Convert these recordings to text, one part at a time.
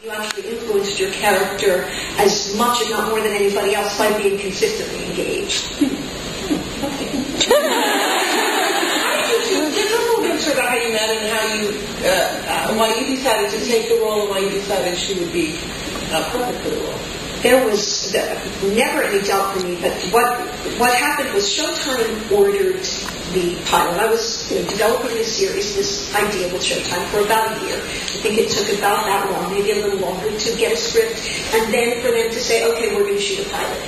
You actually influenced your character as much, if not more than anybody else, by being consistently engaged. Tell us a little bit about how you met and how you, why you decided to take the role and why you decided she would be perfect for the role. There was never any doubt for me, but what happened was Showtime ordered the pilot. I was developing this series, this idea with Showtime for about a year. I think it took about that long, maybe a little longer, to get a script, and then for them to say, okay, we're going to shoot a pilot.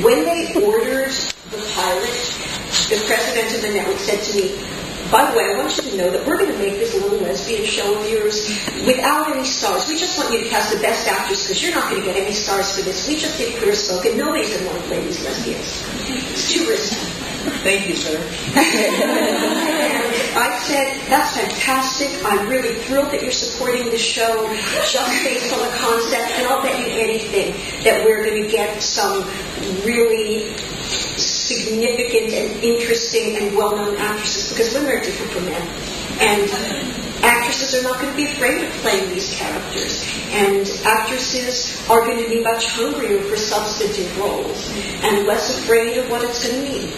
When they ordered the pilot, the president of the network said to me, by the way, I want you to know that we're going to make this little lesbian show of yours without any stars. We just want you to cast the best actors because you're not going to get any stars for this. We just did Clear Spoken. Nobody's going to want to play these lesbians. It's too risky. Thank you, sir. And I said, that's fantastic. I'm really thrilled that you're supporting the show just based on the concept, and I'll bet you anything that we're going to get some really significant and interesting and well-known actresses, because women are different from men. And actresses are not going to be afraid of playing these characters. And actresses are going to be much hungrier for substantive roles and less afraid of what it's going to mean.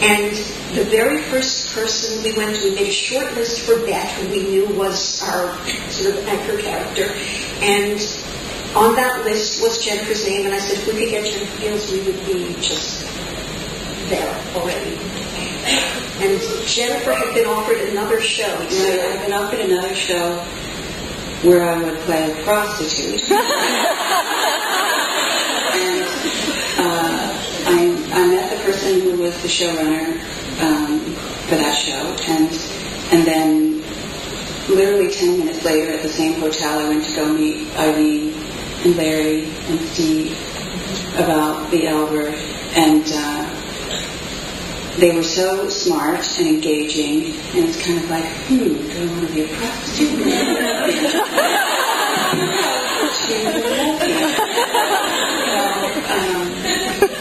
And the very first person we went to, we made a short list for Beth, who we knew was our sort of anchor character. And on that list was Jennifer's name, and I said, if we could get Jennifer Beals, we would be just there already. And Jennifer had been offered another show. Right, I've been offered another show where I would play a prostitute. And I met the person who was the showrunner for that show, and then literally 10 minutes later at the same hotel, I went to go meet Irene and Larry and Steve about the Elver, and they were so smart and engaging, and it's kind of like, do I want to be a prostitute?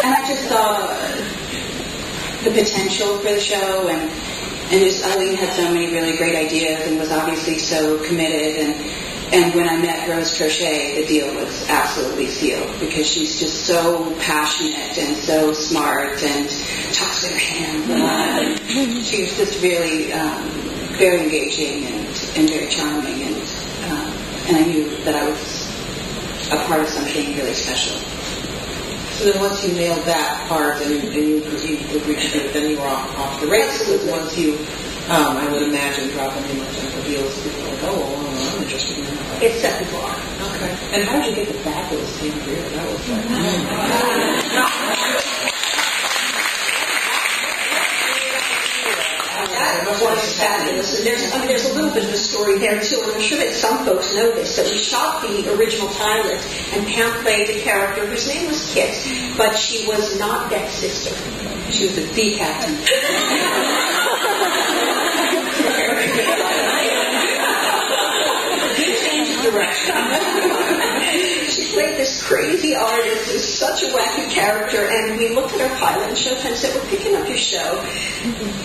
And I just saw the potential for the show, and just Eileen had so many really great ideas and was obviously so committed, and when I met Rose Crochet, the deal was absolutely sealed, because she's just so passionate and so smart and talks with her hands a lot. She was just really very engaging and very charming, and I knew that I was a part of something really special. So then once you nailed that part and you agreed to do it, then you were off the races. Once you, I would imagine, drop a name like Jennifer Beals, people are like, oh, I'm interested in that. It set the bar. Okay. And how did you get the fabulous team here? That was like, that was fabulous. And there's a little bit of a story there too, and I'm sure that some folks know this, that we shot the original pilot, and Pam played a character whose name was Kit, but she was not Beth's sister. She was a D captain. She played this crazy artist who's such a wacky character, and we looked at our pilot, and Showtime said, we're picking up your show,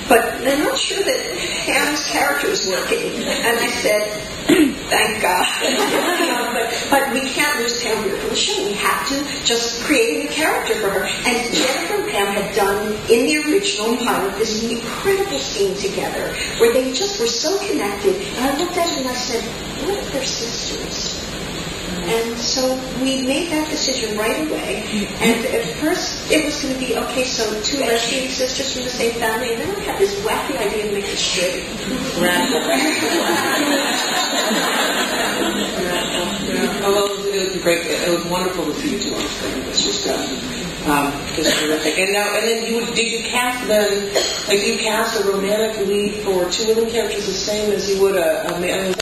but they're not sure that Pam's character is working. And I said, thank God. But we can't lose Pam here from the show. We have to just create a new character for her. And Jennifer and Pam had done, in the original pilot, this incredible scene together where they just were so connected. And I looked at it and I said, what if they're sisters? And so we made that decision right away. And at first it was going to be, okay, so two lesbian sisters from the same family, and then we had this wacky idea to make it straight. Although it was great, it was wonderful to see you two on screen. This was just terrific. And then did you cast them, like you cast a romantic lead for two of the characters the same as you would a man?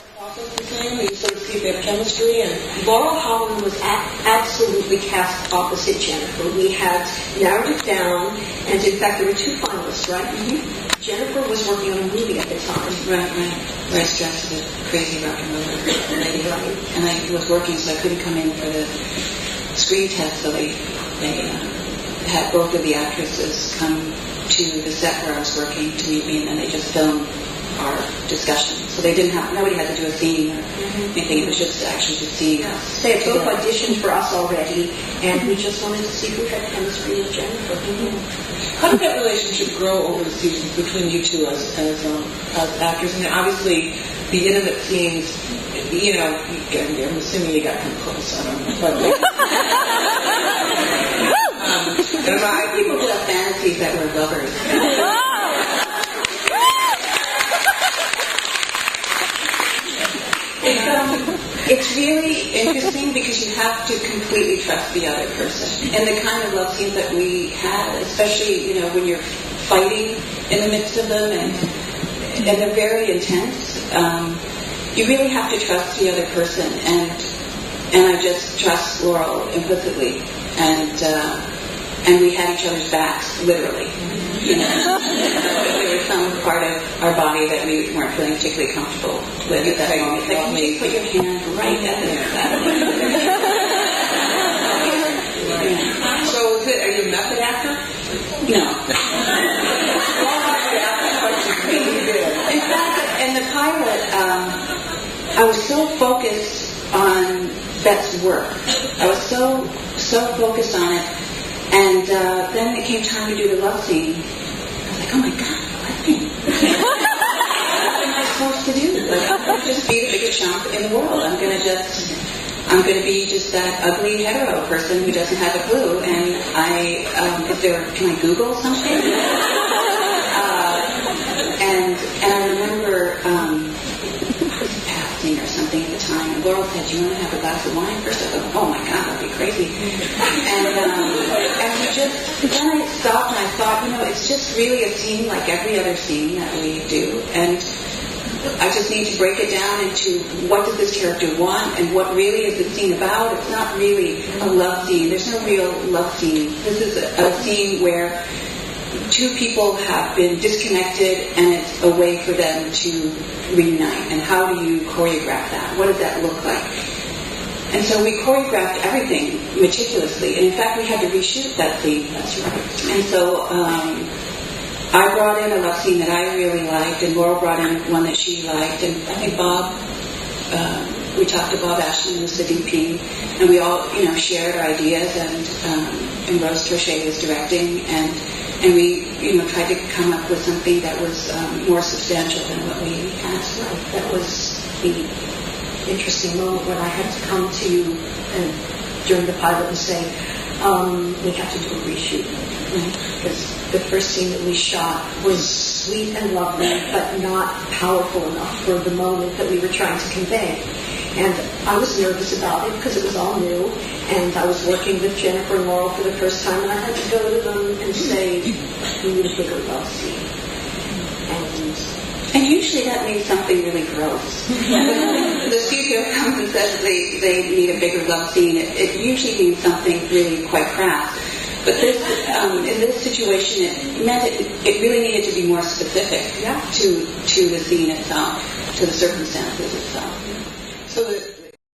You sort of see their chemistry, and Laurel Holland was absolutely cast opposite Jennifer. We had narrowed it down, and in fact there were two finalists, right? Mm-hmm. Jennifer was working on a movie at the time. Right. Where I stressed the crazy rock and roller lady, and I was working, so I couldn't come in for the screen test, so they had both of the actresses come to the set where I was working to meet me, and then they just filmed our discussion. So they didn't have, nobody had to do a scene or anything. It was just actually to see. They had both auditioned for us already, and we just wanted to see if we had chemistry with Jennifer. How did that relationship grow over the seasons between you two as actors? And obviously, the intimate scenes, you know, I'm assuming you got kind of close. I don't know. But, and people who have fantasies that we're lovers. It's really interesting because you have to completely trust the other person. And the kind of love scenes that we had, especially, you know, when you're fighting in the midst of them and they're very intense, you really have to trust the other person. And I just trust Laurel implicitly. And we had each other's backs, literally. You know, there was some part of our body that we weren't feeling particularly comfortable with at that moment. Like, you put your hand right at it. So, are you a method actor? No. In fact, in the pilot, I was so focused on Beth's work. I was so focused on it. And then it came time to do the love scene. I was like, oh my God, love scene. What am I supposed to do? Like, I'm going to just be the biggest chump in the world. I'm going to be just that ugly hetero person who doesn't have a clue. And can I Google something? And I remember passing or something at the time, and Laurel said, do you want to have a glass of wine first? I thought, oh my God, that'd be crazy. And then I stopped and I thought, you know, it's just really a scene like every other scene that we do, and I just need to break it down into what does this character want and what really is the scene about. It's not really a love scene. There's no real love scene. This is a scene where two people have been disconnected and it's a way for them to reunite. And how do you choreograph that? What does that look like? And so we choreographed everything meticulously. And in fact, we had to reshoot that scene. That's right. And so I brought in a love scene that I really liked, and Laurel brought in one that she liked. And I think Bob, we talked to Bob Ashton, who was the DP, and we all, you know, shared our ideas. And Rose Trochet was directing, and we, you know, tried to come up with something that was more substantial than what we had. Right. That was the interesting moment when I had to come to you during the pilot and say, we have to do a reshoot. Because the first scene that we shot was sweet and lovely, but not powerful enough for the moment that we were trying to convey. And I was nervous about it because it was all new, and I was working with Jennifer and Laurel for the first time, and I had to go to them and say, we need a bigger love scene. And usually that means something really gross. When the studio comes and says they need a bigger love scene, it usually means something really quite crass. But this, in this situation, it meant it really needed to be more specific to the scene itself, to the circumstances itself. So